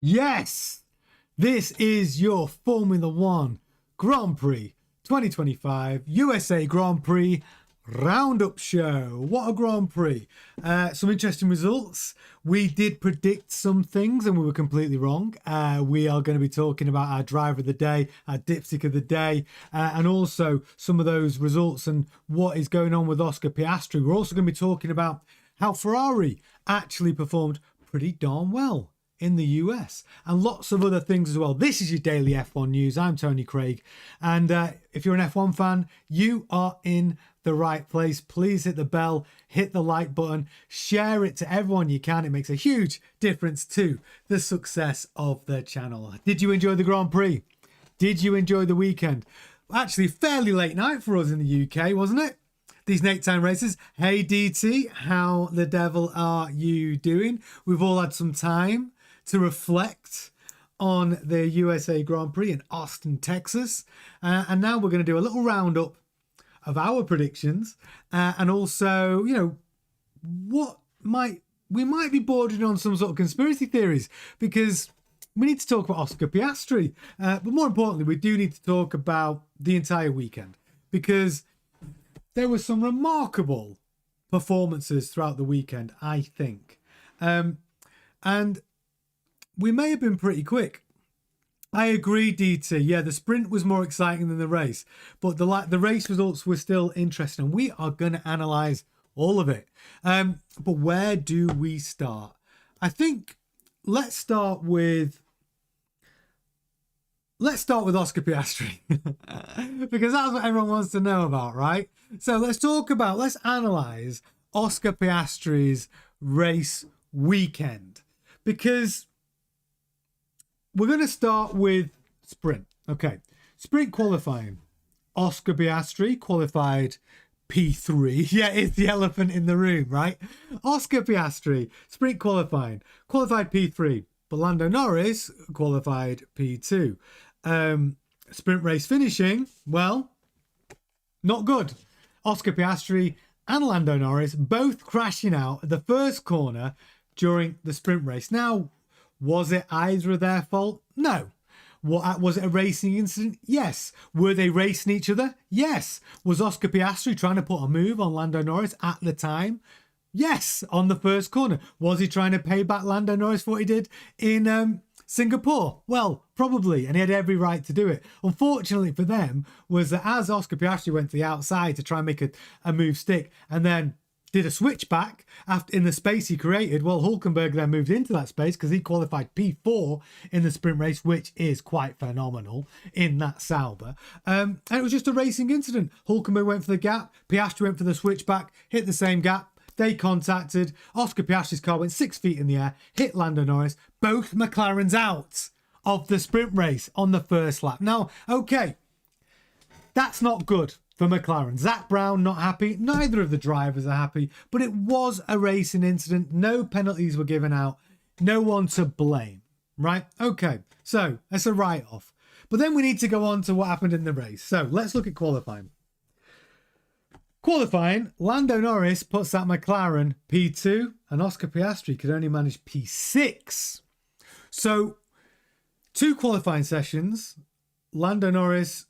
Yes, this is your Formula One Grand Prix 2025 USA Grand Prix Roundup Show. What a Grand Prix. Some interesting results. We did predict some things and we were completely wrong. We are going to be talking about our driver of the day, our dipstick of the day, and also some of those results and what is going on with Oscar Piastri. We're also going to be talking about how Ferrari actually performed pretty darn well in the US and lots of other things as well. This is your daily F1 news. I'm Tony Craig, and if you're an F1 fan, you are in the right place. Please hit the bell, hit the like button, share it to everyone you can. It makes a huge difference to the success of the channel. Did you enjoy the Grand Prix? Did you enjoy the weekend? Actually, fairly late night for us in the UK, wasn't it? These nighttime races. Hey DT, how the devil are you doing? We've all had some time to reflect on the USA Grand Prix in Austin, Texas. And now we're going to do a little roundup of our predictions and also, you know, we might be bordering on some sort of conspiracy theories because we need to talk about Oscar Piastri. But more importantly, we do need to talk about the entire weekend because there were some remarkable performances throughout the weekend, I think. And we may have been pretty quick. I agree, DT. Yeah, the sprint was more exciting than the race, but the race results were still interesting. And we are going to analyze all of it. But where do we start? I think let's start with Oscar Piastri because that's what everyone wants to know about, right? So let's analyze Oscar Piastri's race weekend because we're going to start with sprint. Okay, sprint qualifying. Oscar Piastri qualified P3. Yeah, it's the elephant in the room, right? Oscar Piastri, sprint qualifying, qualified P3, but Lando Norris qualified P2. Sprint race finishing, well, not good. Oscar Piastri and Lando Norris both crashing out at the first corner during the sprint race. Now, was it either of their fault? No. Was it a racing incident? Yes. Were they racing each other? Yes. Was Oscar Piastri trying to put a move on Lando Norris at the time? Yes, on the first corner. Was he trying to pay back Lando Norris for what he did in Singapore? Well, probably, and he had every right to do it. Unfortunately for them was that as Oscar Piastri went to the outside to try and make a move stick and then did a switchback after in the space he created, well, Hulkenberg then moved into that space because he qualified P4 in the sprint race, which is quite phenomenal in that Sauber. And it was just a racing incident. Hulkenberg went for the gap, Piastri went for the switchback, hit the same gap. They contacted. Oscar Piastri's car went 6 feet in the air, hit Lando Norris. Both McLarens out of the sprint race on the first lap. Now, okay, that's not good for McLaren. Zach Brown not happy. Neither of the drivers are happy, but it was a racing incident. No penalties were given out. No one to blame, right? Okay, so that's a write-off. But then we need to go on to what happened in the race. So let's look at qualifying. Qualifying, Lando Norris puts that McLaren P2 and Oscar Piastri could only manage P6. So 2 qualifying sessions, Lando Norris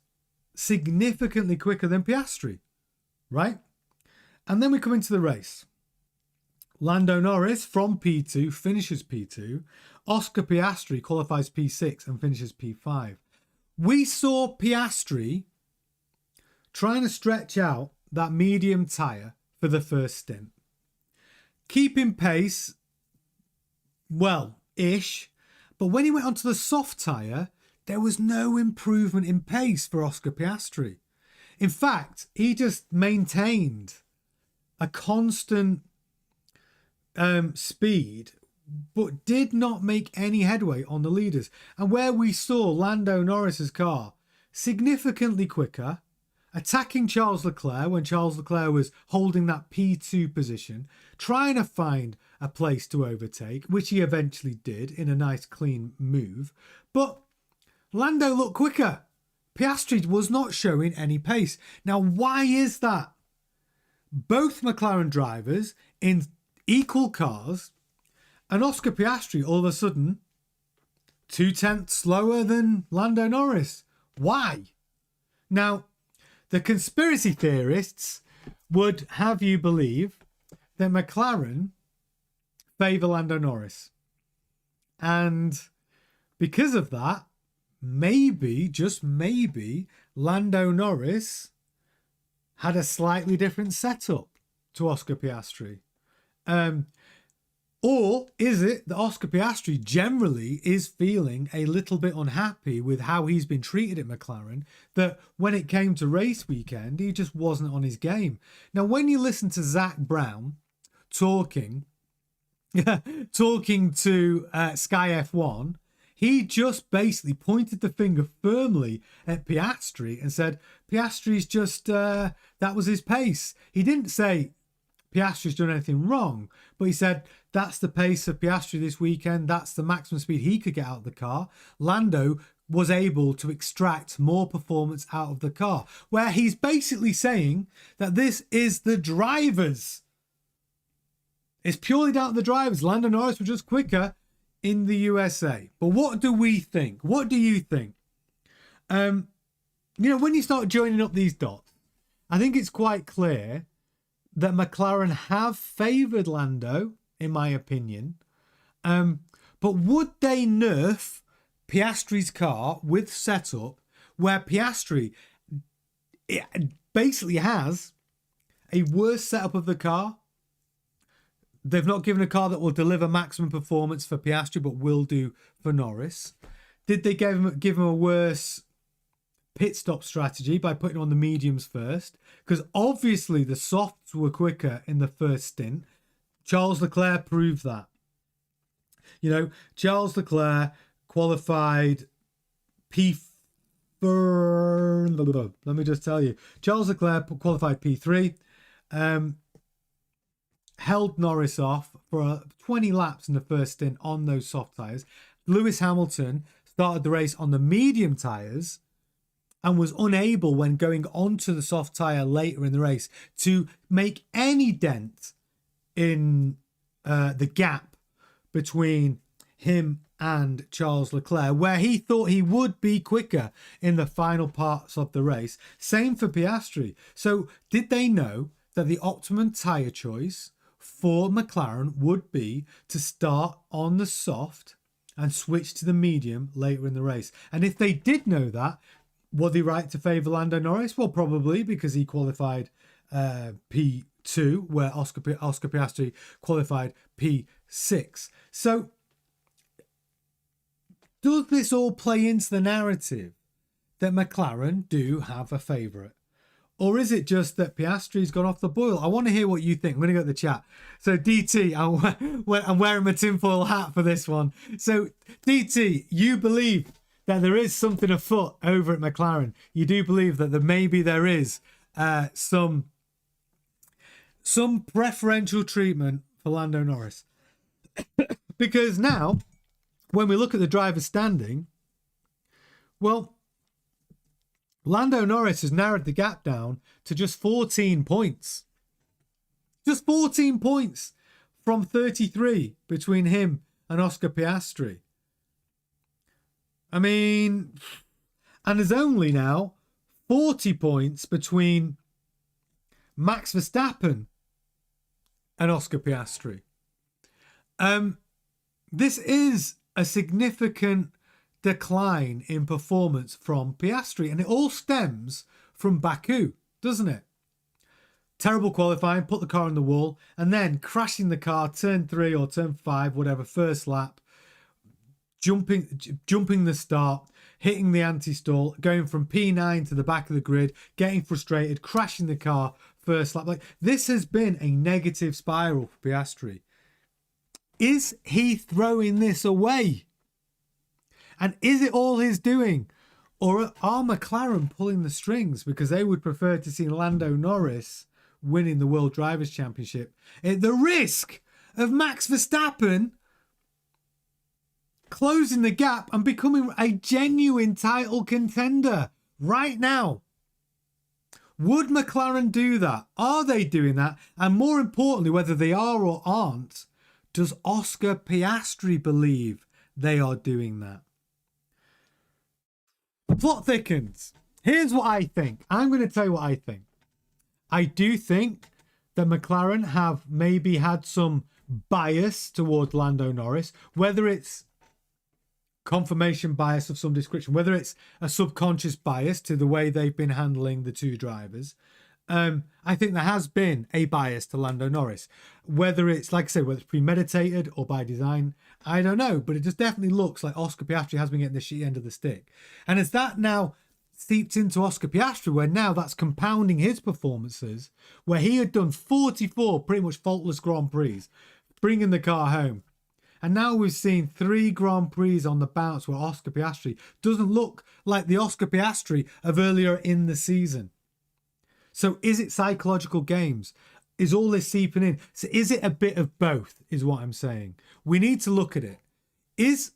significantly quicker than Piastri, right? And then we come into the race. Lando Norris from P2 finishes P2. Oscar Piastri qualifies P6 and finishes P5. We saw Piastri trying to stretch out that medium tyre for the first stint. Keeping pace, well, ish. But when he went onto the soft tyre, there was no improvement in pace for Oscar Piastri. In fact, he just maintained a constant speed, but did not make any headway on the leaders. And where we saw Lando Norris's car significantly quicker, attacking Charles Leclerc when Charles Leclerc was holding that P2 position, trying to find a place to overtake, which he eventually did in a nice clean move. But Lando looked quicker. Piastri was not showing any pace. Now, why is that? Both McLaren drivers in equal cars, and Oscar Piastri all of a sudden 2/10 slower than Lando Norris. Why? Now, the conspiracy theorists would have you believe that McLaren favour Lando Norris. And because of that, maybe, just maybe, Lando Norris had a slightly different setup to Oscar Piastri. Or is it that Oscar Piastri generally is feeling a little bit unhappy with how he's been treated at McLaren, that when it came to race weekend, he just wasn't on his game? Now, when you listen to Zach Brown talking to Sky F1, he just basically pointed the finger firmly at Piastri and said, Piastri's just, that was his pace. He didn't say Piastri's done anything wrong, but he said, that's the pace of Piastri this weekend. That's the maximum speed he could get out of the car. Lando was able to extract more performance out of the car, where he's basically saying that this is the drivers. It's purely down to the drivers. Lando Norris was just quicker in the USA. But what do we think? What do you think? When you start joining up these dots, I think it's quite clear that McLaren have favoured Lando, in my opinion. But would they nerf Piastri's car with setup where Piastri basically has a worse setup of the car? They've not given a car that will deliver maximum performance for Piastri, but will do for Norris. Did they give him a worse pit stop strategy by putting on the mediums first? Because obviously the softs were quicker in the first stint. Charles Leclerc proved that. Charles Leclerc qualified let me just tell you. Charles Leclerc qualified P3. Held Norris off for 20 laps in the first stint on those soft tyres. Lewis Hamilton started the race on the medium tyres and was unable, when going onto the soft tyre later in the race, to make any dent in the gap between him and Charles Leclerc, where he thought he would be quicker in the final parts of the race. Same for Piastri. So did they know that the optimum tyre choice for McLaren would be to start on the soft and switch to the medium later in the race? And if they did know that, were they right to favour Lando Norris? Well, probably, because he qualified P2, where Oscar Piastri qualified P6. So does this all play into the narrative that McLaren do have a favourite? Or is it just that Piastri's gone off the boil? I want to hear what you think. I'm going to go to the chat. So DT, I'm wearing my tinfoil hat for this one. So DT, you believe that there is something afoot over at McLaren. You do believe that maybe there is some preferential treatment for Lando Norris. Because now, when we look at the driver's standing, well, Lando Norris has narrowed the gap down to just 14 points. Just 14 points from 33 between him and Oscar Piastri. I mean, and there's only now 40 points between Max Verstappen and Oscar Piastri. This is a significant decline in performance from Piastri, and it all stems from Baku, doesn't it? Terrible qualifying, put the car on the wall, and then crashing the car turn 3 or turn 5, whatever, first lap, jumping the start, hitting the anti-stall, going from P9 to the back of the grid, getting frustrated, crashing the car first lap. Like, this has been a negative spiral for Piastri. Is he throwing this away? And is it all his doing? Or are McLaren pulling the strings because they would prefer to see Lando Norris winning the World Drivers' Championship at the risk of Max Verstappen closing the gap and becoming a genuine title contender right now? Would McLaren do that? Are they doing that? And more importantly, whether they are or aren't, does Oscar Piastri believe they are doing that? The plot thickens. Here's what I think. I'm going to tell you what I think. I do think that McLaren have maybe had some bias towards Lando Norris, whether it's confirmation bias of some description, whether it's a subconscious bias to the way they've been handling the two drivers. I think there has been a bias to Lando Norris, whether it's, like I said, whether it's premeditated or by design, I don't know, but it just definitely looks like Oscar Piastri has been getting the shitty end of the stick. And as that now seeps into Oscar Piastri, where now that's compounding his performances, where he had done 44 pretty much faultless Grand Prix, bringing the car home. And now we've seen 3 Grand Prix on the bounce where Oscar Piastri doesn't look like the Oscar Piastri of earlier in the season. So is it psychological games? Is all this seeping in? So is it a bit of both, is what I'm saying. We need to look at it. Is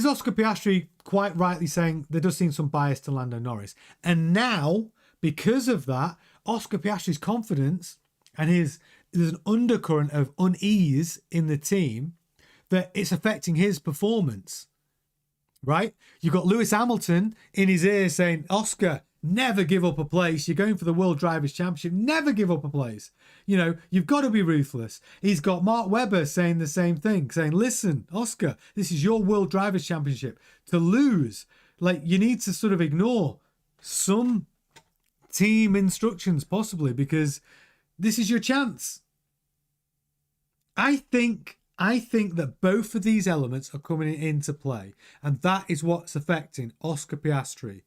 Oscar Piastri quite rightly saying there does seem some bias to Lando Norris? And now, because of that, Oscar Piastri's confidence and there's an undercurrent of unease in the team that it's affecting his performance, right? You've got Lewis Hamilton in his ear saying, Oscar, never give up a place. You're going for the World Drivers' Championship. Never give up a place. You know, you've got to be ruthless. He's got Mark Webber saying the same thing, saying, listen, Oscar, this is your World Drivers' Championship. To lose, like, you need to sort of ignore some team instructions possibly, because this is your chance. I think that both of these elements are coming into play, and that is what's affecting Oscar Piastri.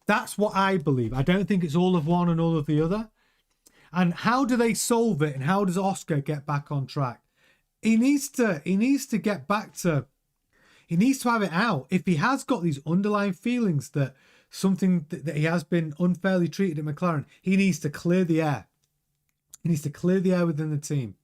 That's what I believe. I don't think it's all of one and all of the other. And how do they solve it? And how does Oscar get back on track? He needs to get back to, he needs to have it out. If he has got these underlying feelings that something that he has been unfairly treated at McLaren, he needs to clear the air. He needs to clear the air within the team.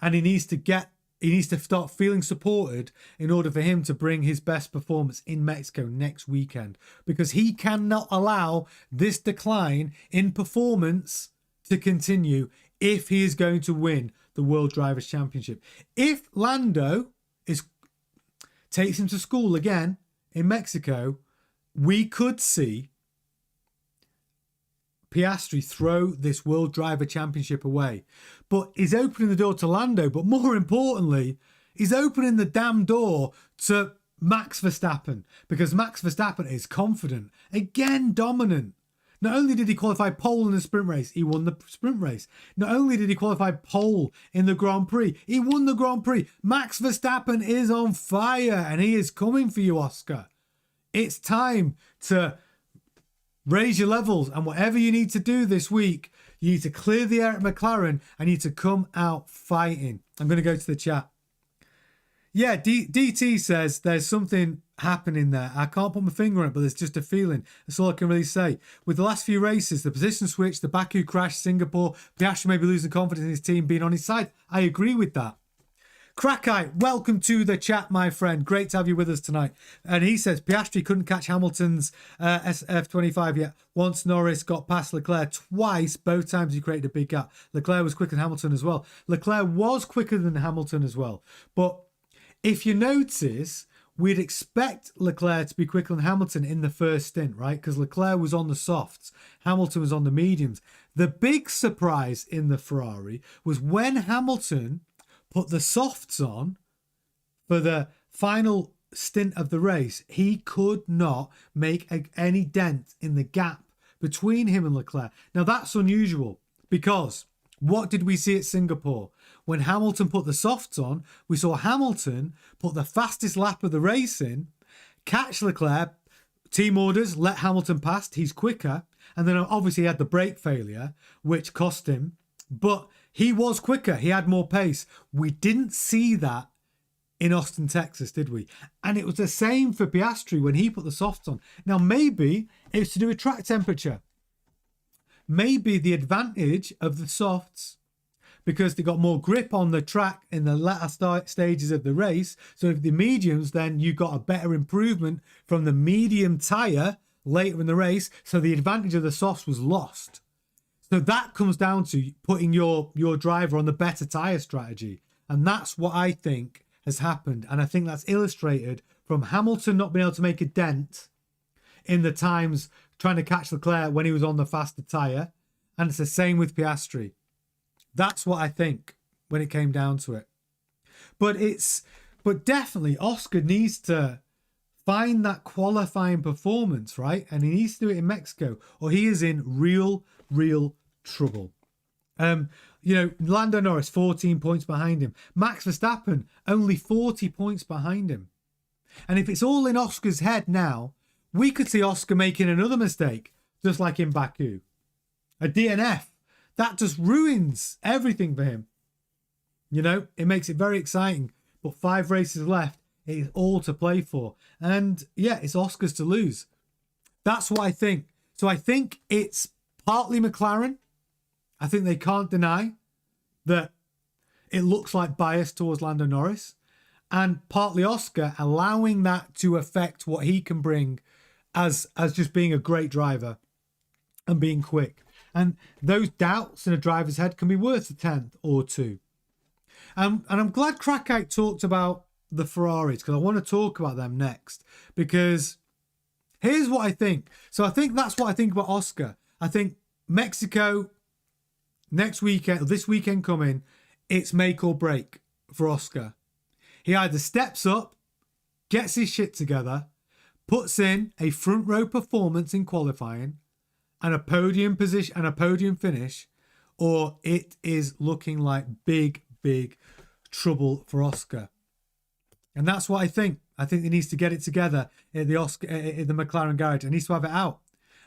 And he needs to start feeling supported in order for him to bring his best performance in Mexico next weekend, because he cannot allow this decline in performance to continue if he is going to win the World Drivers' Championship. If Lando takes him to school again in Mexico, we could see Piastri throw this World Driver Championship away. But he's opening the door to Lando, but more importantly, he's opening the damn door to Max Verstappen, because Max Verstappen is confident, again dominant. Not only did he qualify pole in the sprint race, he won the sprint race. Not only did he qualify pole in the Grand Prix, he won the Grand Prix. Max Verstappen is on fire, and he is coming for you, Oscar. It's time to raise your levels, and whatever you need to do this week, you need to clear the air at McLaren and you need to come out fighting. I'm going to go to the chat. Yeah, DT says there's something happening there. I can't put my finger on it, but there's just a feeling. That's all I can really say. With the last few races, the position switch, the Baku crash, Singapore, Piastri may be losing confidence in his team being on his side. I agree with that. Crackeye, welcome to the chat, my friend. Great to have you with us tonight. And he says Piastri couldn't catch Hamilton's F25 yet. Once Norris got past Leclerc twice, both times he created a big gap. Leclerc was quicker than Hamilton as well. Leclerc was quicker than Hamilton as well. But if you notice, we'd expect Leclerc to be quicker than Hamilton in the first stint, right? Because Leclerc was on the softs, Hamilton was on the mediums. The big surprise in the Ferrari was when Hamilton put the softs on for the final stint of the race, he could not make any dent in the gap between him and Leclerc. Now that's unusual, because what did we see at Singapore? When Hamilton put the softs on, we saw Hamilton put the fastest lap of the race in, catch Leclerc, team orders, let Hamilton pass, he's quicker, and then obviously he had the brake failure, which cost him, but he was quicker. He had more pace. We didn't see that in Austin, Texas, did we? And it was the same for Piastri when he put the softs on. Now, maybe it's to do with track temperature. Maybe the advantage of the softs, because they got more grip on the track in the latter stages of the race. So if the mediums, then you got a better improvement from the medium tyre later in the race. So the advantage of the softs was lost. So that comes down to putting your driver on the better tyre strategy. And that's what I think has happened. And I think that's illustrated from Hamilton not being able to make a dent in the times trying to catch Leclerc when he was on the faster tyre. And it's the same with Piastri. That's what I think when it came down to it. But definitely Oscar needs to find that qualifying performance, right? And he needs to do it in Mexico, or he is in real trouble. Lando Norris 14 points behind him. Max Verstappen only 40 points behind him. And if it's all in Oscar's head now, we could see Oscar making another mistake, just like in Baku. A DNF. That just ruins everything for him. It makes it very exciting. But 5 races left. It is all to play for. And yeah, it's Oscar's to lose. That's what I think. So I think it's partly McLaren. I think they can't deny that it looks like bias towards Lando Norris. And partly Oscar allowing that to affect what he can bring as just being a great driver and being quick. And those doubts in a driver's head can be worth a tenth or two. And I'm glad Krakite talked about the Ferraris, because I want to talk about them next. Because here's what I think. So I think that's what I think about Oscar. I think Mexico next weekend, or this weekend coming, it's make or break for Oscar. He either steps up, gets his shit together, puts in a front row performance in qualifying, and a podium position and a podium finish, or it is looking like big trouble for Oscar. And that's what I think. I think he needs to get it together at the McLaren garage. He needs to have it out.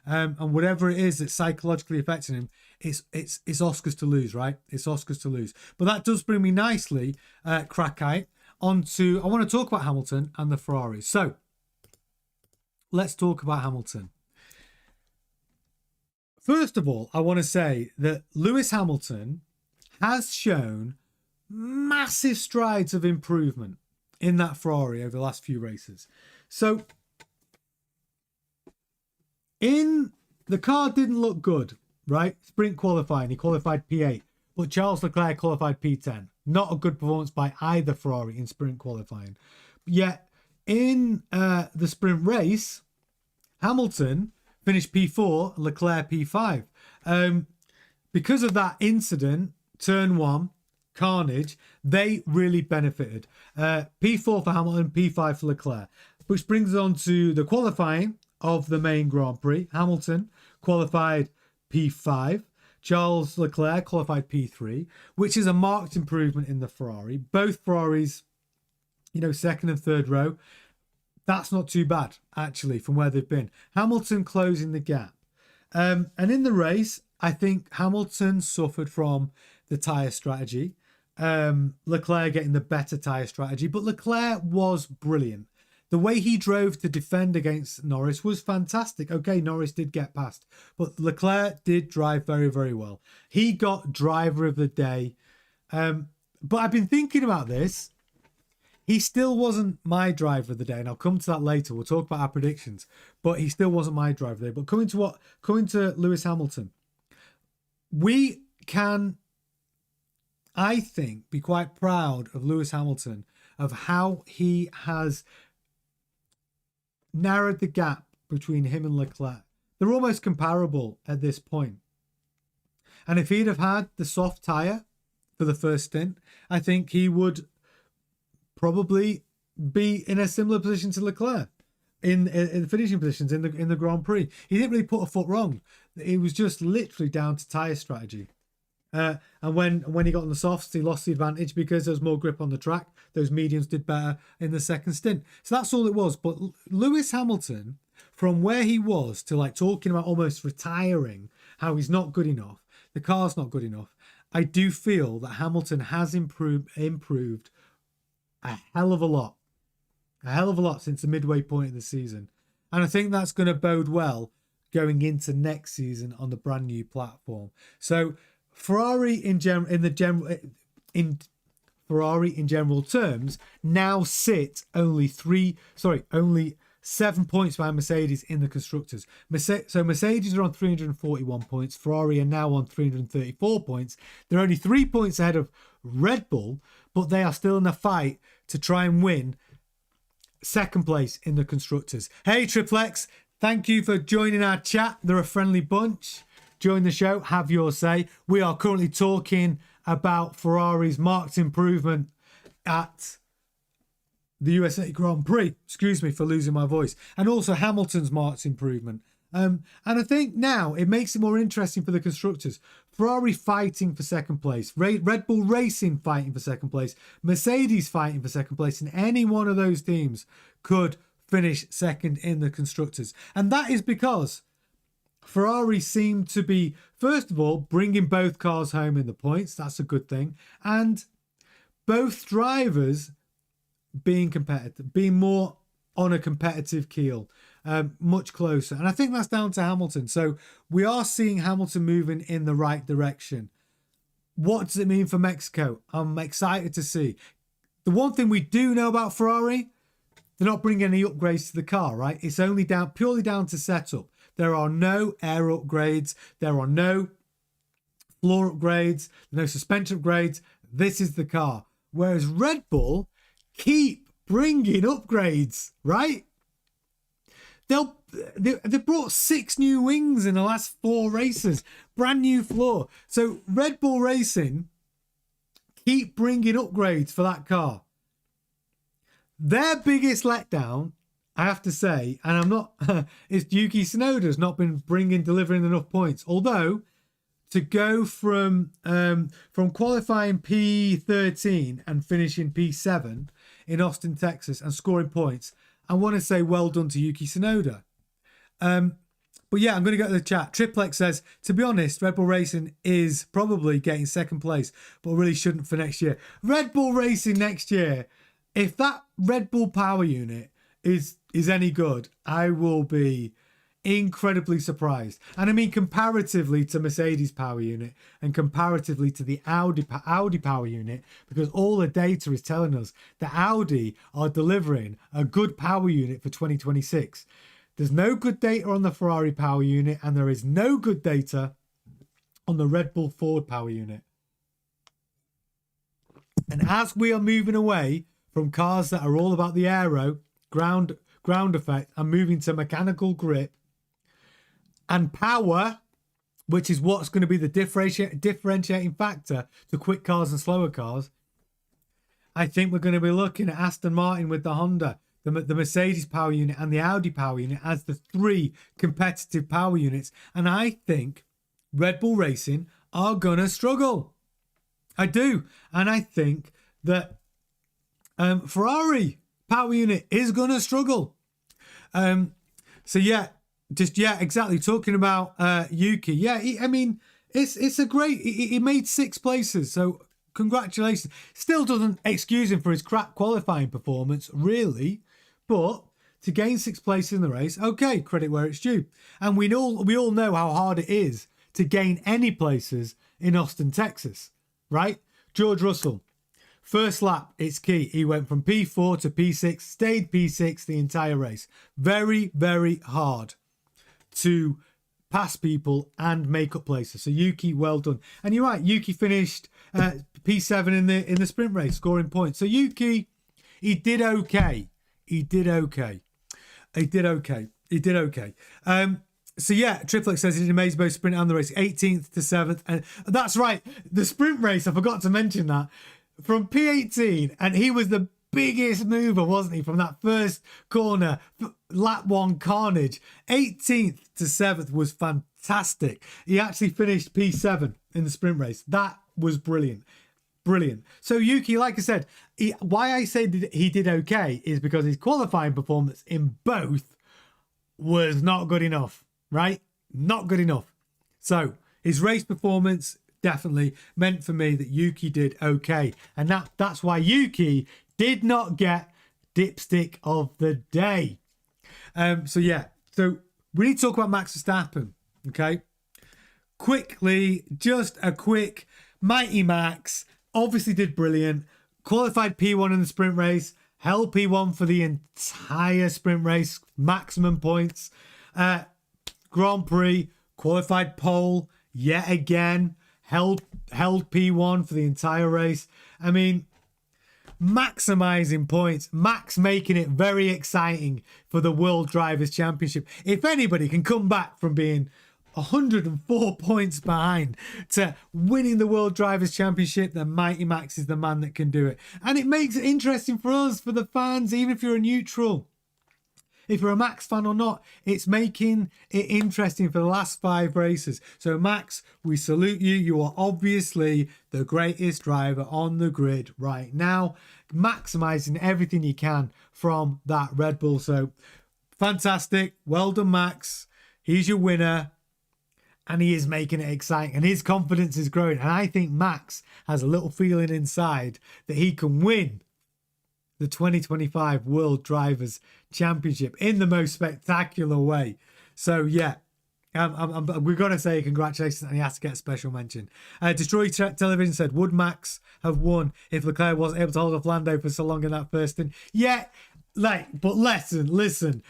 And whatever it is that's psychologically affecting him, it's Oscar's to lose, right? It's Oscar's to lose. But that does bring me nicely, Krakite, onto, I want to talk about Hamilton and the Ferraris. So let's talk about Hamilton. First of all, I want to say that Lewis Hamilton has shown massive strides of improvement in that Ferrari over the last few races. So the car didn't look good, right? Sprint qualifying, he qualified P8, but Charles Leclerc qualified P10. Not a good performance by either Ferrari in sprint qualifying. Yet in the sprint race, Hamilton finished P4, Leclerc P5. Because of that incident, turn 1, carnage, they really benefited. P4 for Hamilton, P5 for Leclerc. Which brings us on to the qualifying of the main Grand Prix. Hamilton qualified P5. Charles Leclerc qualified P3, which is a marked improvement in the Ferrari. Both Ferraris, second and third row. That's not too bad, actually, from where they've been. Hamilton closing the gap. And in the race, I think Hamilton suffered from the tyre strategy. Leclerc getting the better tyre strategy. But Leclerc was brilliant. The way he drove to defend against Norris was fantastic. Okay, Norris did get past. But Leclerc did drive very, very well. He got driver of the day. But I've been thinking about this. He still wasn't my driver of the day, and I'll come to that later. We'll talk about our predictions, but he still wasn't my driver of the day. But coming to Lewis Hamilton, we can, I think, be quite proud of Lewis Hamilton, of how he has narrowed the gap between him and Leclerc. They're almost comparable at this point. And if he'd have had the soft tyre for the first stint, I think he would probably be in a similar position to Leclerc in the finishing positions in the Grand Prix. He didn't really put a foot wrong. It was just literally down to tyre strategy. And when he got on the softs, he lost the advantage because there was more grip on the track. Those mediums did better in the second stint. So that's all it was. But Lewis Hamilton, from where he was to talking about almost retiring, how he's not good enough, the car's not good enough, I do feel that Hamilton has improved a hell of a lot since the midway point of the season. And I think that's going to bode well going into next season on the brand new platform. So Ferrari in general terms now sit only 7 points behind Mercedes in the constructors. So Mercedes are on 341 points. Ferrari are now on 334 points. They're only 3 points ahead of Red Bull, but they are still in a fight to try and win second place in the constructors. Hey, Triplex, Thank you for joining our chat. They're a friendly bunch. Join the show, have your say. We are currently talking about Ferrari's marked improvement at the USA Grand Prix. Excuse me for losing my voice. And also Hamilton's marked improvement. And I think now it makes it more interesting for the constructors. Ferrari fighting for second place. Red Bull Racing fighting for second place. Mercedes fighting for second place. And any one of those teams could finish second in the constructors. And that is because Ferrari seem to be, first of all, bringing both cars home in the points. That's a good thing. And both drivers being competitive, being more on a competitive keel, much closer. And I think that's down to Hamilton. So we are seeing Hamilton moving in the right direction. What does it mean for Mexico? I'm excited to see. The one thing we do know about Ferrari, they're not bringing any upgrades to the car, right? It's only purely down to setup. There are no air upgrades. There are no floor upgrades, no suspension upgrades. This is the car. Whereas Red Bull keep bringing upgrades, right? They brought 6 new wings in the last 4 races. Brand new floor. So Red Bull Racing keep bringing upgrades for that car. Their biggest letdown, I have to say, and I'm not, is Yuki Tsunoda's not been delivering enough points. Although, to go from qualifying P13 and finishing P7 in Austin, Texas, and scoring points, I want to say well done to Yuki Tsunoda. But yeah, I'm going to go to the chat. Triplex says, to be honest, Red Bull Racing is probably getting second place, but really shouldn't for next year. Red Bull Racing next year, if that Red Bull power unit is any good, I will be incredibly surprised. And I mean comparatively to Mercedes power unit and comparatively to the Audi power unit, because all the data is telling us that Audi are delivering a good power unit for 2026. There's no good data on the Ferrari power unit, and there is no good data on the Red Bull Ford power unit. And as we are moving away from cars that are all about the aero, ground effect, and moving to mechanical grip and power, which is what's going to be the differentiating factor to quick cars and slower cars, I think we're going to be looking at Aston Martin with the Honda, the Mercedes power unit, and the Audi power unit as the 3 competitive power units. And I think Red Bull Racing are going to struggle. I do. And I think that Ferrari power unit is going to struggle. So yeah, exactly. Talking about Yuki. Yeah, it's a great. He made 6 places, so congratulations. Still doesn't excuse him for his crap qualifying performance, really, but to gain 6 places in the race, okay, credit where it's due. And we all know how hard it is to gain any places in Austin, Texas, right? George Russell. First lap, it's key. He went from P4 to P6, stayed P6 the entire race. Very, very hard to pass people and make up places. So Yuki, well done. And you're right, Yuki finished P7 in the sprint race, scoring points. So Yuki, he did okay. So yeah, Triplex says he did amazing both sprint and the race, 18th to 7th. And that's right, the sprint race, I forgot to mention that. From P18, and he was the biggest mover, wasn't he, from that first corner, lap 1 carnage. 18th to 7th was fantastic. He actually finished P7 in the sprint race. That was brilliant. So Yuki, like I said, why I say he did okay is because his qualifying performance in both was not good enough, right? Not good enough. So his race performance definitely meant for me that Yuki did okay. And that's why Yuki did not get dipstick of the day. So we need to talk about Max Verstappen, okay? Quickly, just a quick Mighty Max, obviously did brilliant. Qualified P1 in the sprint race, held P1 for the entire sprint race, maximum points. Grand Prix, qualified pole, yet again, held P1 for the entire race. I mean, maximising points. Max making it very exciting for the World Drivers' Championship. If anybody can come back from being 104 points behind to winning the World Drivers' Championship, then Mighty Max is the man that can do it. And it makes it interesting for us, for the fans, even if you're a neutral. If you're a Max fan or not, it's making it interesting for the last 5 races. So Max, we salute you. You are obviously the greatest driver on the grid right now, maximising everything you can from that Red Bull. So fantastic. Well done, Max. He's your winner. And he is making it exciting. And his confidence is growing. And I think Max has a little feeling inside that he can win the 2025 World Drivers' Championship in the most spectacular way. So, yeah, we've got to say congratulations, and he has to get a special mention. Destroy Television said, would Max have won if Leclerc wasn't able to hold off Lando for so long in that first stint? Yeah, but listen.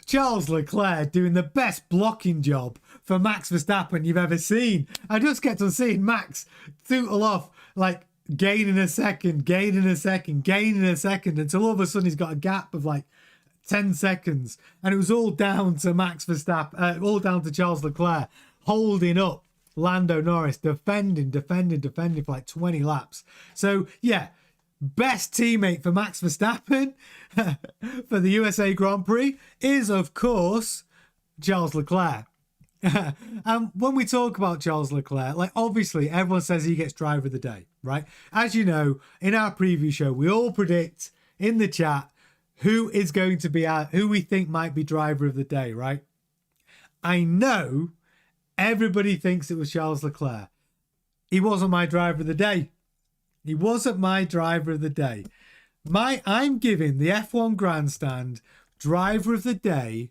Charles Leclerc doing the best blocking job for Max Verstappen you've ever seen. I just kept on seeing Max tootle off, like, gaining a second, until all of a sudden he's got a gap of like 10 seconds. And it was all down to Max Verstappen, all down to Charles Leclerc holding up Lando Norris, defending for like 20 laps. So, yeah, best teammate for Max Verstappen for the USA Grand Prix is, of course, Charles Leclerc. And when we talk about Charles Leclerc, like, obviously everyone says he gets driver of the day, right? As you know, in our preview show, we all predict in the chat who is going to be who we think might be driver of the day, right? I know everybody thinks it was Charles Leclerc. He wasn't my driver of the day. I'm giving the F1 Grandstand driver of the day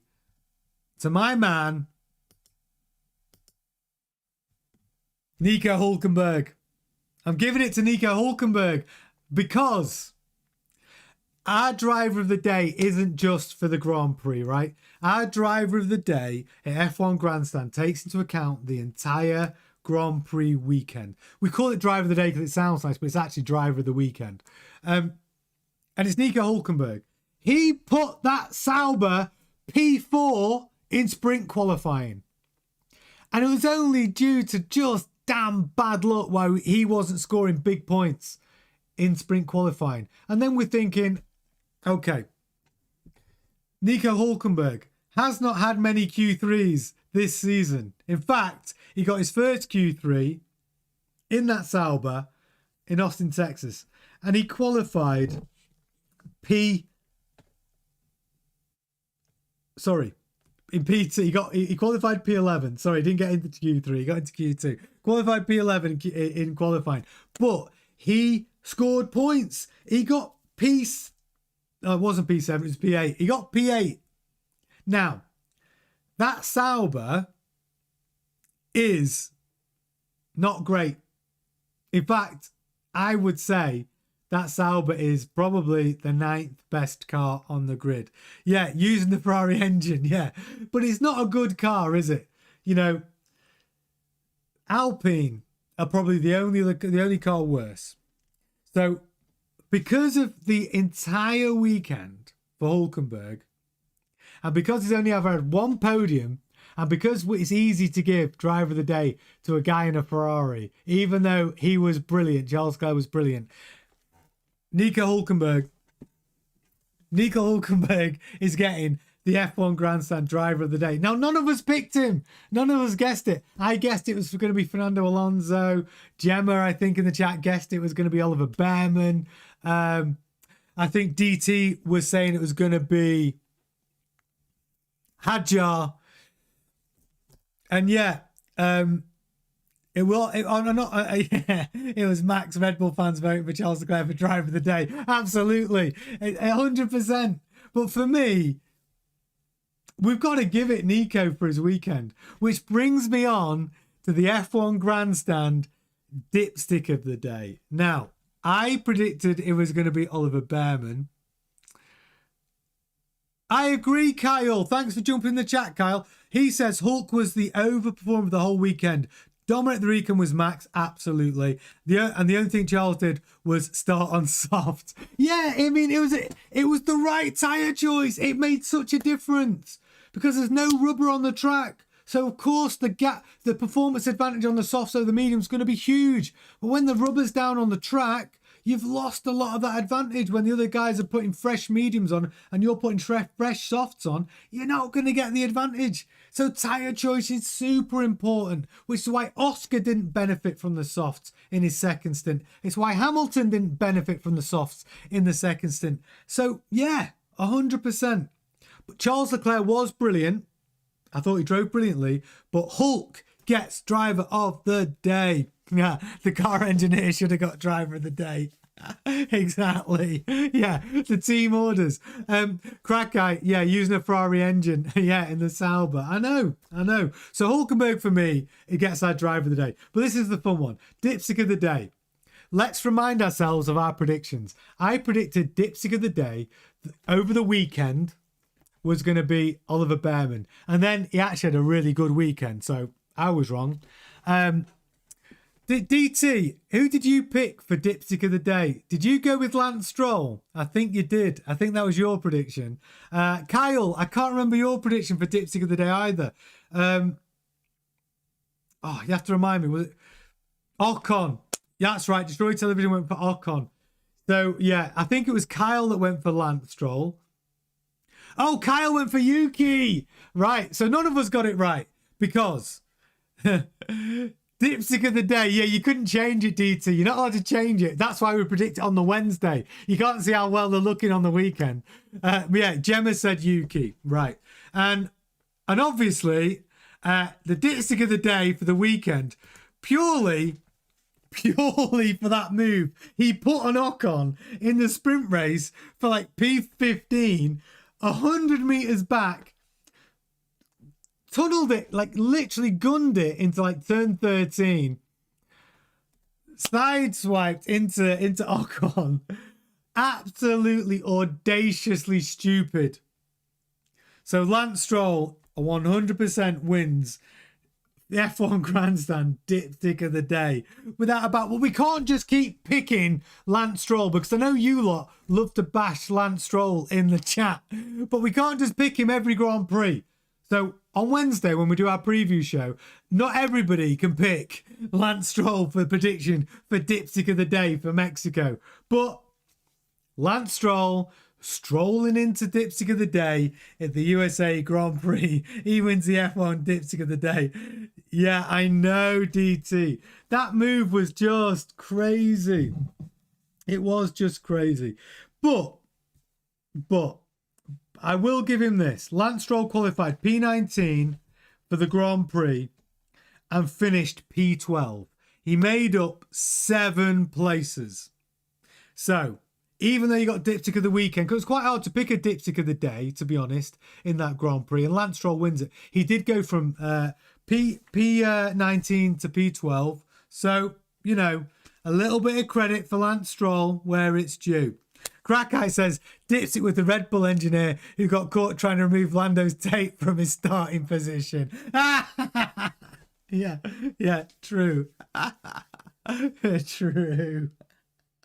to my man, Nico Hülkenberg. I'm giving it to Nico Hülkenberg because our driver of the day isn't just for the Grand Prix, right? Our driver of the day at F1 Grandstand takes into account the entire Grand Prix weekend. We call it driver of the day because it sounds nice, but it's actually driver of the weekend. And it's Nico Hülkenberg. He put that Sauber P4 in sprint qualifying. And it was only due to just damn bad luck why he wasn't scoring big points in sprint qualifying. And then we're thinking, okay, Nico Hülkenberg has not had many Q3s this season. In fact, he got his first Q3 in that Sauber in Austin, Texas. And he qualified in P2, he qualified P11. Sorry, he didn't get into Q3. He got into Q2. Qualified P11 in qualifying. But he scored points. He got it wasn't P7, it was P8. He got P8. Now, that Sauber is not great. In fact, I would say that Sauber is probably the 9th best car on the grid. Yeah, using the Ferrari engine, yeah. But it's not a good car, is it? You know, Alpine are probably the only car worse. So, because of the entire weekend for Hülkenberg, and because he's only ever had one podium, and because it's easy to give driver of the day to a guy in a Ferrari, even though he was brilliant, Charles Leclerc was brilliant, Nico Hülkenberg is getting the F1 Grandstand driver of the day. Now, none of us picked him. None of us guessed it. I guessed it was going to be Fernando Alonso. Gemma, I think, in the chat guessed it was going to be Oliver Behrman. I think DT was saying it was going to be Hadjar. And yeah, it was Max Red Bull fans voting for Charles Leclerc for driver of the day. Absolutely. 100%. But for me, we've got to give it Nico for his weekend, which brings me on to the F1 Grandstand dipstick of the day. Now, I predicted it was going to be Oliver Behrman. I agree, Kyle. Thanks for jumping in the chat, Kyle. He says Hulk was the overperformer the whole weekend. Dominate the weekend was Max, absolutely. And the only thing Charles did was start on soft. Yeah, I mean, it was the right tyre choice. It made such a difference because there's no rubber on the track. So of course the performance advantage on the softs over the medium is going to be huge. But when the rubber's down on the track, you've lost a lot of that advantage. When the other guys are putting fresh mediums on and you're putting fresh softs on, you're not going to get the advantage. So tyre choice is super important, which is why Oscar didn't benefit from the softs in his second stint. It's why Hamilton didn't benefit from the softs in the second stint. So yeah, 100%. But Charles Leclerc was brilliant. I thought he drove brilliantly, but Hulk gets driver of the day. Yeah, the car engineer should have got driver of the day. Exactly. Yeah, the team orders. Crack guy, yeah, using a Ferrari engine. Yeah, in the Sauber. I know. So Hulkenberg for me, it gets our driver of the day. But this is the fun one. Dipstick of the day. Let's remind ourselves of our predictions. I predicted dipstick of the day over the weekend was going to be Oliver Behrman. And then he actually had a really good weekend. So I was wrong. DT, who did you pick for dipstick of the day? Did you go with Lance Stroll? I think you did. I think that was your prediction. Kyle, I can't remember your prediction for dipstick of the day either. You have to remind me. Was it Ocon? Yeah, that's right. Destroy Television went for Ocon. So, yeah, I think it was Kyle that went for Lance Stroll. Oh, Kyle went for Yuki. Right. So none of us got it right because... Dipstick of the day. Yeah, you couldn't change it, DT. You're not allowed to change it. That's why we predict it on the Wednesday. You can't see how well they're looking on the weekend. Yeah, Gemma said Yuki. Right. And obviously, the dipstick of the day for the weekend, purely for that move. He put an Ocon in the sprint race for like P15, 100 meters back, tunneled it, like literally gunned it into like turn 13, sideswiped into Ocon. Absolutely audaciously stupid. So Lance Stroll 100% wins the F1 Grandstand dipstick of the day without a doubt. Well, we can't just keep picking Lance Stroll because I know you lot love to bash Lance Stroll in the chat, but we can't just pick him every Grand Prix. So on Wednesday, when we do our preview show, not everybody can pick Lance Stroll for the prediction for dipstick of the day for Mexico. But Lance Stroll strolling into dipstick of the day at the USA Grand Prix. He wins the F1 dipstick of the day. Yeah, I know, DT. That move was just crazy. It was just crazy. But I will give him this. Lance Stroll qualified P19 for the Grand Prix and finished P12. He made up 7 places. So, even though you got dipstick of the weekend, because it's quite hard to pick a dipstick of the day, to be honest, in that Grand Prix, and Lance Stroll wins it. He did go from P19 to P12. So, you know, a little bit of credit for Lance Stroll where it's due. Crackeye says, dipstick with the Red Bull engineer who got caught trying to remove Lando's tape from his starting position. Yeah, true. True.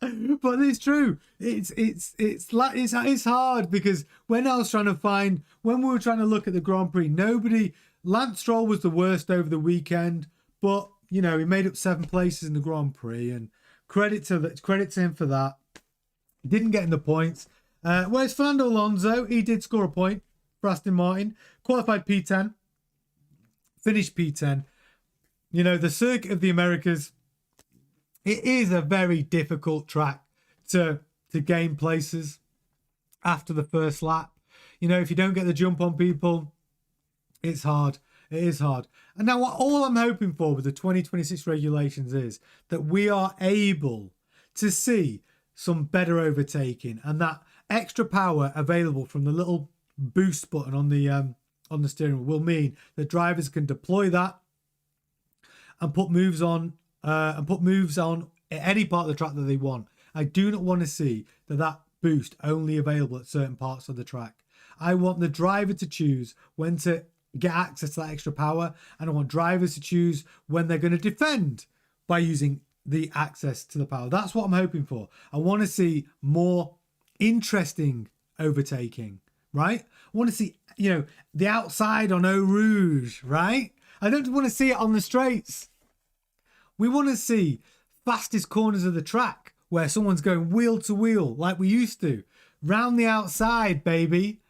But it's true. It's hard because when we were trying to look at the Grand Prix, Lance Stroll was the worst over the weekend, but you know, he made up 7 places in the Grand Prix, and credit to him for that. Didn't get in the points. Whereas Fernando Alonso, he did score a point for Aston Martin. Qualified P10. Finished P10. You know, the Circuit of the Americas, it is a very difficult track to gain places after the first lap. You know, if you don't get the jump on people, it's hard. It is hard. And now all I'm hoping for with the 2026 regulations is that we are able to see some better overtaking, and that extra power available from the little boost button on the steering wheel will mean that drivers can deploy that and put moves on at any part of the track that they want. I do not want to see that boost only available at certain parts of the track. I want the driver to choose when to get access to that extra power, and I want drivers to choose when they're going to defend by using the access to the power. That's what I'm hoping for. I want to see more interesting overtaking, right? I want to see, you know, the outside on Eau Rouge, right? I don't want to see it on the straights. We want to see fastest corners of the track where someone's going wheel to wheel like we used to. Round the outside, baby.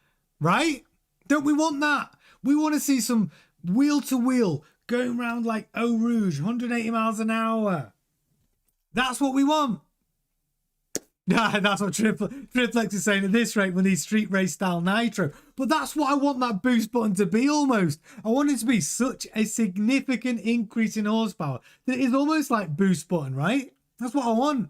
Right? Don't we want that? We want to see some wheel to wheel going around like Eau Rouge, 180 miles an hour. That's what we want. That's what Triplex is saying. At this rate, we need street race style nitro. But that's what I want that boost button to be almost. I want it to be such a significant increase in horsepower that it is almost like boost button, right? That's what I want.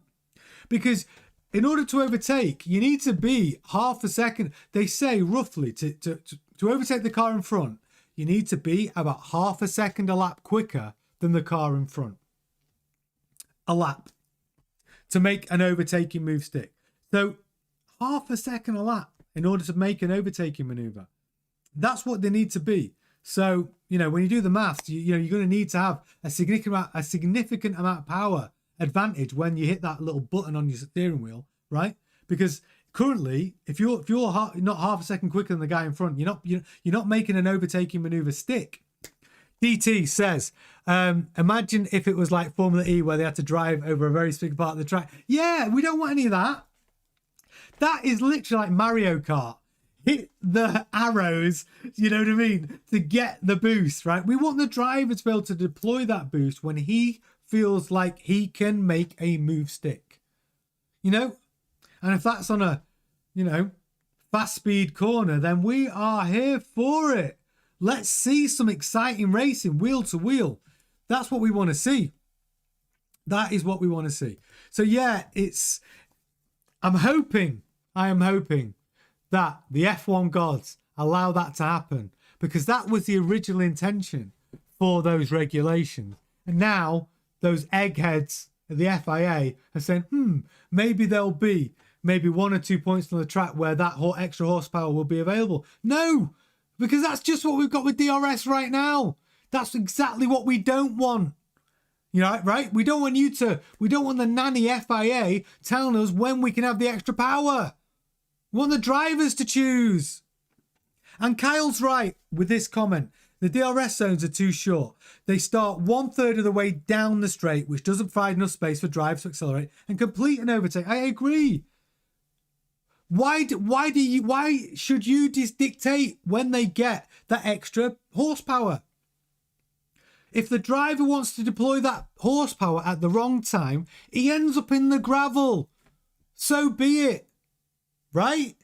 Because in order to overtake, you need to be half a second. They say roughly to overtake the car in front, you need to be about half a second a lap quicker than the car in front. A lap. To make an overtaking move stick. So half a second a lap in order to make an overtaking maneuver. That's what they need to be. So, you know, when you do the maths, you're going to need to have a significant amount of power advantage when you hit that little button on your steering wheel, right? Because currently, if you're not half a second quicker than the guy in front, you're not making an overtaking maneuver stick. DT says, imagine if it was like Formula E where they had to drive over a very big part of the track. Yeah, we don't want any of that. That is literally like Mario Kart. Hit the arrows, you know what I mean, to get the boost, right? We want the driver to be able to deploy that boost when he feels like he can make a move stick. You know? And if that's on a, you know, fast speed corner, then we are here for it. Let's see some exciting racing, wheel to wheel. That's what we want to see. That is what we want to see. So yeah, I am hoping that the F1 gods allow that to happen, because that was the original intention for those regulations. And now those eggheads at the FIA are saying, maybe there'll be maybe 1 or 2 points on the track where that extra horsepower will be available. No! Because that's just what we've got with DRS right now. That's exactly what we don't want. You know, right? We don't want the nanny FIA telling us when we can have the extra power. We want the drivers to choose. And Kyle's right with this comment. The DRS zones are too short. They start 1/3 of the way down the straight, which doesn't provide enough space for drivers to accelerate and complete an overtake. I agree. Why should you dictate when they get that extra horsepower? If the driver wants to deploy that horsepower at the wrong time, he ends up in the gravel. So be it. Right?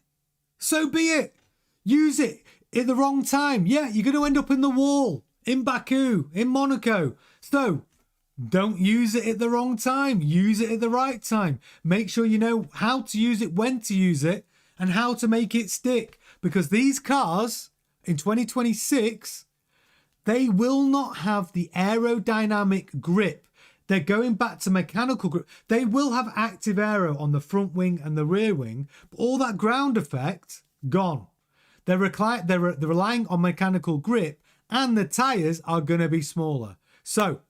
So be it. Use it at the wrong time. Yeah, you're going to end up in the wall, in Baku, in Monaco. So don't use it at the wrong time. Use it at the right time. Make sure you know how to use it, when to use it, and how to make it stick. Because these cars in 2026, they will not have the aerodynamic grip. They're going back to mechanical grip. They will have active aero on the front wing and the rear wing, but all that ground effect, gone. They're relying on mechanical grip, and the tyres are going to be smaller. So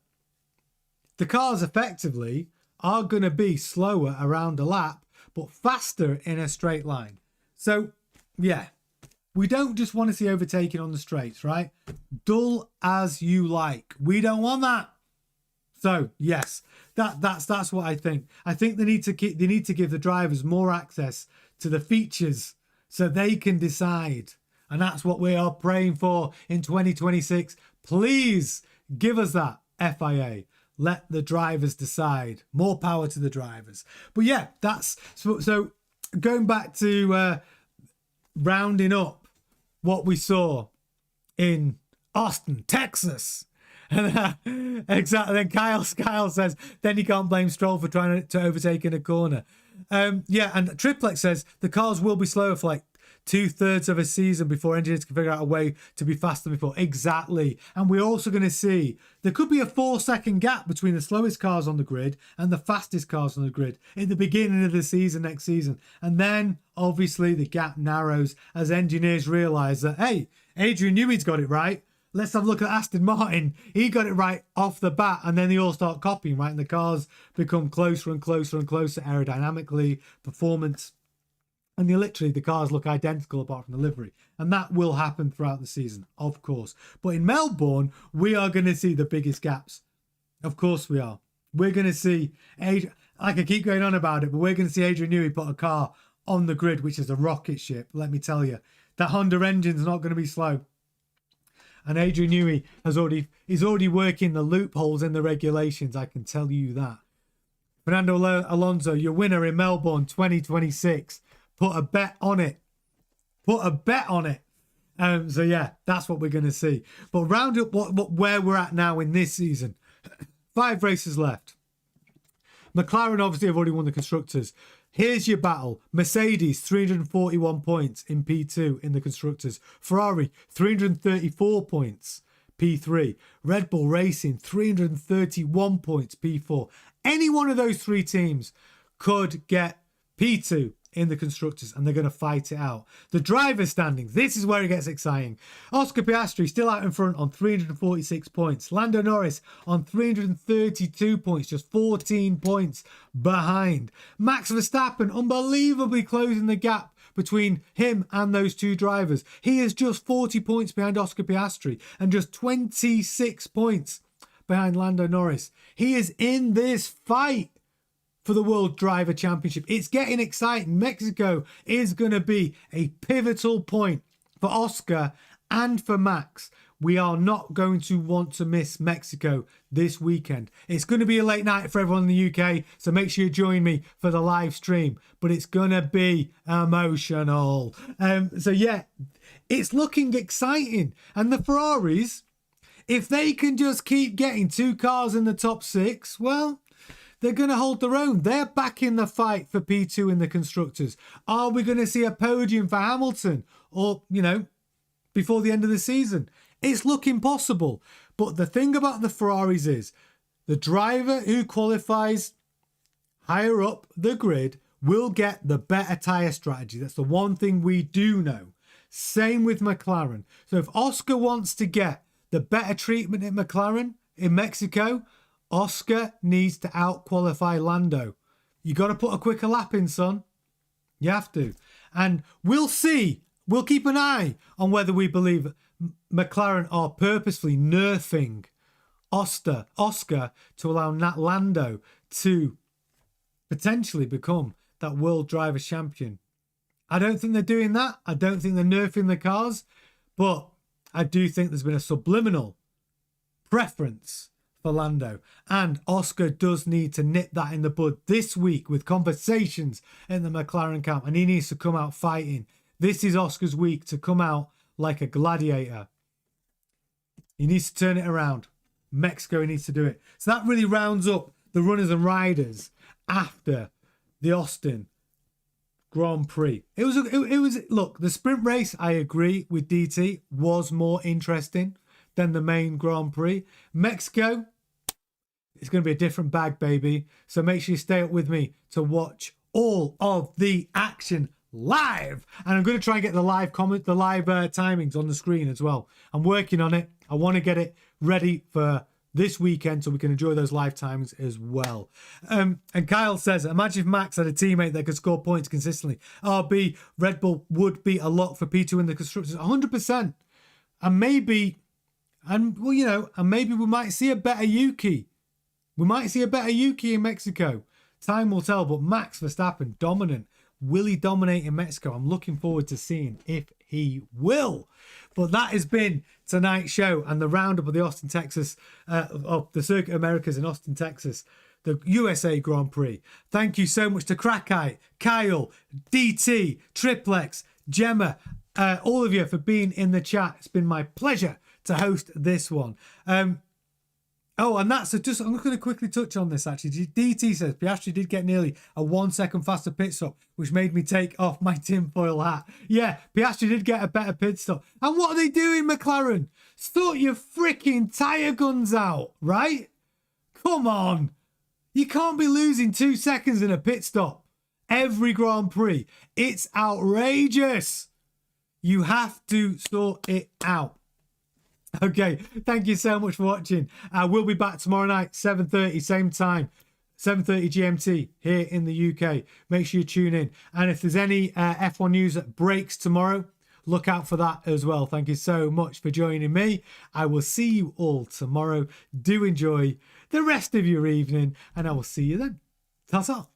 the cars effectively are going to be slower around a lap, but faster in a straight line. So, yeah, we don't just want to see overtaking on the straights, right? Dull as you like. We don't want that. So, yes, that's what I think. I think they need to give the drivers more access to the features so they can decide. And that's what we are praying for in 2026. Please give us that, FIA. Let the drivers decide. More power to the drivers. But yeah, that's so going back to rounding up what we saw in Austin, Texas. And exactly. Then Kyle says, then you can't blame Stroll for trying to overtake in a corner. Yeah, and Triplex says the cars will be slower for like 2/3 of a season before engineers can figure out a way to be faster than before. Exactly. And we're also going to see there could be a 4-second gap between the slowest cars on the grid and the fastest cars on the grid in the beginning of the season next season. And then obviously the gap narrows as engineers realize that, hey, Adrian Newey's got it right. let's have a look at Aston Martin. He got it right off the bat, and then they all start copying, right? And the cars become closer and closer and closer aerodynamically, performance. And the cars look identical apart from the livery. And that will happen throughout the season, of course. But in Melbourne, we are going to see the biggest gaps. Of course we are. We're going to see, I could keep going on about it, but we're going to see Adrian Newey put a car on the grid, which is a rocket ship, let me tell you. That Honda engine's not going to be slow. And Adrian Newey is already working the loopholes in the regulations, I can tell you that. Fernando Alonso, your winner in Melbourne 2026. Put a bet on it. Put a bet on it. So yeah, that's what we're going to see. But round up where we're at now in this season. 5 races left. McLaren obviously have already won the Constructors. Here's your battle. Mercedes, 341 points in P2 in the Constructors. Ferrari, 334 points, P3. Red Bull Racing, 331 points, P4. Any one of those 3 teams could get P2 in the Constructors, and they're going to fight it out. The driver standings, this is where it gets exciting. Oscar Piastri still out in front on 346 points. Lando Norris on 332 points, just 14 points behind. Max Verstappen unbelievably closing the gap between him and those 2 drivers. He is just 40 points behind Oscar Piastri and just 26 points behind Lando Norris. He is in this fight for the World Driver Championship. It's getting exciting. Mexico is going to be a pivotal point for Oscar and for Max. We are not going to want to miss Mexico this weekend. It's going to be a late night for everyone in the UK, so make sure you join me for the live stream. But it's going to be emotional. So yeah, it's looking exciting. And the Ferraris, if they can just keep getting 2 cars in the top 6, well, they're going to hold their own. They're back in the fight for P2 in the Constructors. Are we going to see a podium for Hamilton? Or, before the end of the season? It's looking possible. But the thing about the Ferraris is, the driver who qualifies higher up the grid will get the better tyre strategy. That's the one thing we do know. Same with McLaren. So if Oscar wants to get the better treatment at McLaren in Mexico, Oscar needs to out-qualify Lando. You got to put a quicker lap in, son. You have to. And we'll see. We'll keep an eye on whether we believe McLaren are purposefully nerfing Oscar to allow Nat Lando to potentially become that World Drivers' Champion. I don't think they're doing that. I don't think they're nerfing the cars. But I do think there's been a subliminal preference for Lando, and Oscar does need to nip that in the bud this week with conversations in the McLaren camp, and he needs to come out fighting. This is Oscar's week to come out like a gladiator. He needs to turn it around. Mexico needs to do it. So that really rounds up the runners and riders after the Austin Grand Prix. It was look, the sprint race, I agree with DT, was more interesting than the main Grand Prix. Mexico, it's going to be a different bag, baby. So make sure you stay up with me to watch all of the action live. And I'm going to try and get the live timings on the screen as well. I'm working on it. I want to get it ready for this weekend so we can enjoy those live timings as well. And Kyle says, imagine if Max had a teammate that could score points consistently. RB, Red Bull would be a lock for P2 in the Constructors. 100%. And maybe we might see a better Yuki. We might see a better Yuki in Mexico. Time will tell, but Max Verstappen, dominant. Will he dominate in Mexico? I'm looking forward to seeing if he will. But that has been tonight's show and the roundup of the Austin, Texas, of the Circuit Americas in Austin, Texas, the USA Grand Prix. Thank you so much to Crackite, Kyle, DT, Triplex, Gemma, all of you for being in the chat. It's been my pleasure to host this one. And that's I'm going to quickly touch on this actually. DT says Piastri did get nearly a 1 second faster pit stop, which made me take off my tinfoil hat. Yeah, Piastri did get a better pit stop. And what are they doing, McLaren? Sort your freaking tyre guns out, right? Come on. You can't be losing 2 seconds in a pit stop every Grand Prix. It's outrageous. You have to sort it out. Okay, thank you so much for watching. We'll be back tomorrow night, 7:30, same time, 7:30 GMT here in the UK. Make sure you tune in. And if there's any F1 news that breaks tomorrow, look out for that as well. Thank you so much for joining me. I will see you all tomorrow. Do enjoy the rest of your evening, and I will see you then. Ta-ta.